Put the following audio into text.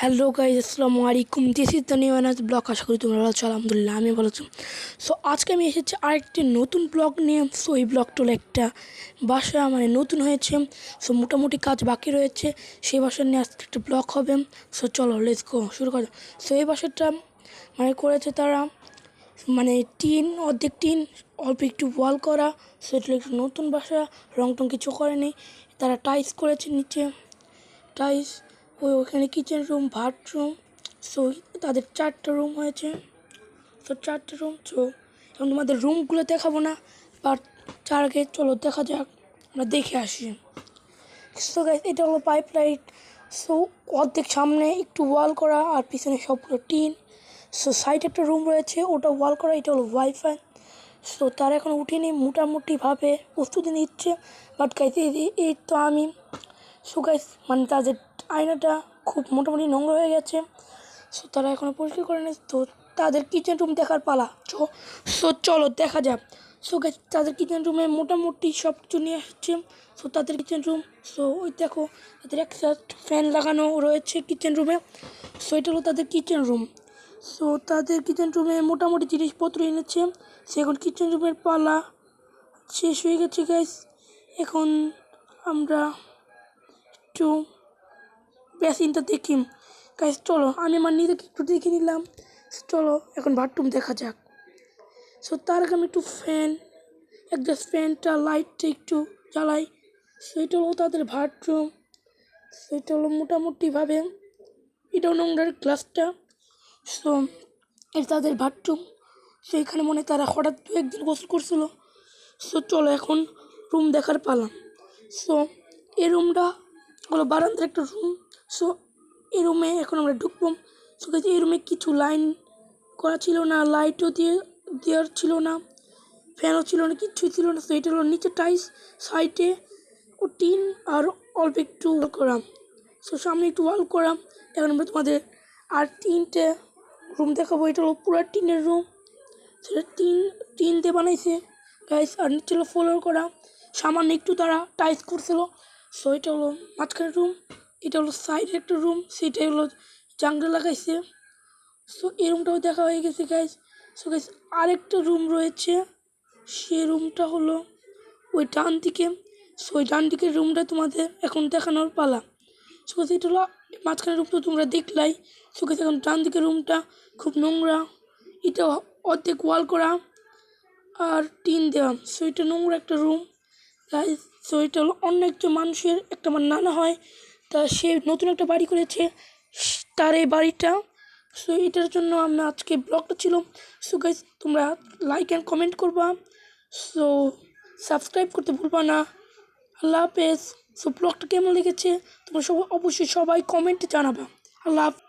Hello guys, আসসালামু আলাইকুম। This is the new another blog. আশা করি তোমরা ভালো আছো। আলহামদুলিল্লাহ আমি ভালো আছি। সো আজকে আমি এসেছি আরেকটি নতুন ব্লগ নিয়ে। সো এই ব্লগটা হলো একটা বাসা নতুন হয়েছে। সো মোটামুটি কাজ বাকি রয়েছে, সেই বাসা নিয়ে আজকে একটা ব্লগ হবে। সো চলো লেটস গো, শুরু করা। সো এই বাসাটা করেছে তারা টিন, অর্ধেক টিন, অল্প একটু ওয়াল করা। সো এটা একটু নতুন বাসা, রং টং কিছু করেনি। তারা টাইলস করেছে নিচে, টাইলস। ওখানে কিচেন রুম, বাথরুম। সো তাদের 4টা রুম হয়েছে। সো 4টা রুম। সো এখন তোমাদের রুমগুলো দেখাবো না, বাট তার আগে চলো দেখা যাক, আমরা দেখে আসি। সো গাইস, এটা হলো পাইপ লাইট। সো অর্ধেক সামনে একটু ওয়াল করা আর পিছনে সবগুলো টিন। সো সাইডে একটা রুম রয়েছে, ওটা ওয়াল করা। এটা হলো ওয়াইফাই। সো তারা এখন উঠিনি, মোটামুটিভাবে প্রস্তুতি নিচ্ছে। বাট গাইস এই তো আমি সো গাইস তাদের আয়নাটা খুব মোটামুটি নোংরা হয়ে গেছে। সো তারা এখনও পরিষ্কার করে নেই। তো তাদের কিচেন রুম দেখার পালা। সো চলো দেখা যাক। সো গাইস, তাদের কিচেন রুমে মোটামুটি সব কিছু নিয়ে আসছে। সো তাদের কিচেন রুম, সো ওই দেখো তাদের একটা ফ্যান লাগানো রয়েছে কিচেন রুমে। সো এটা হলো তাদের কিচেন রুম। সো তাদের কিচেন রুমে মোটামুটি জিনিসপত্র এনেছে। সে এখন কিচেন রুমের পালা শেষ হয়ে গেছে গাইস। এখন আমরা একটু বেসিনটা দেখি গাইস। চলো আমি আমার নিজেকে একটু দেখে নিলাম। চলো এখন বাথরুম দেখা যাক। সো তার আগে আমি একটু একজাস্ট ফ্যানটা, লাইটটা একটু জ্বালাই। সেটা হলো তাদের বাথরুম। সেটা হলো মোটামুটিভাবে, এটাও নোংরার গ্লাসটা। সো এটা তাদের বাথরুম। সো এখানে তারা হঠাৎ একদিন গোসল করছিল। সো চলো এখন রুম দেখার পালা। সো এই রুমটা হলো বারান্দার একটা রুম। সো এই রুমে এখন আমরা ঢুকবো। সো এই রুমে কিছু লাইন করা ছিল না, লাইটও দেওয়ার ছিল না, ফ্যানও ছিল না, কিচ্ছুই ছিল না। সো এটা হলো নিচে টাইলস, সাইডে ও টিন আর অল্প একটু ওয়াল করা। সো সামনে একটু ওয়াল করা। এখন আমরা তোমাদের আর 3টে রুম দেখাবো। এটা হলো পুরো টিনের রুম। সেটা টিন দিয়ে বানাইছে গাইস। আর নিচে হলো ফ্লোর করা, সামান্য একটু তারা টাইলস করছিল। সো এটা হলো মাঝখানের রুম। এটা হলো সাইডের একটা রুম, সেটাই হলো জানলা লাগাইছে। সো এই রুমটাও দেখা হয়ে গেছে গাইস। সো গাইস, আরেকটা রুম রয়েছে, সে রুমটা হলো ওই ডান দিকে। সো ওই ডান দিকের রুমটা তোমাদের এখন দেখানোর পালা। সো গাইস, এটা হলো মাঝখানের রুম, তো তোমরা দেখলাই। সো গাইস, এখন ডান দিকের রুমটা খুব নোংরা। এটা অর্ধেক ওয়াল করা আর টিন দেওয়া। সো এটা নোংরা একটা রুম গাইস। সো এটা হলো অন্য একজন মানুষের, একটা আমার নানা হয়, তা সে নতুন একটা বাড়ি করেছে, তার এই বাড়িটা। সো এটার জন্য আমরা আজকে ব্লগটা ছিল। সো গাইস, তোমরা লাইক অ্যান্ড কমেন্ট করবা। সো সাবস্ক্রাইব করতে ভুলবা না। আল্লাহ হাফেজ। সো ব্লগটা কেমন লেগেছে তোমরা অবশ্যই সবাই কমেন্টে জানাবা। আল্লাহ হাফেজ।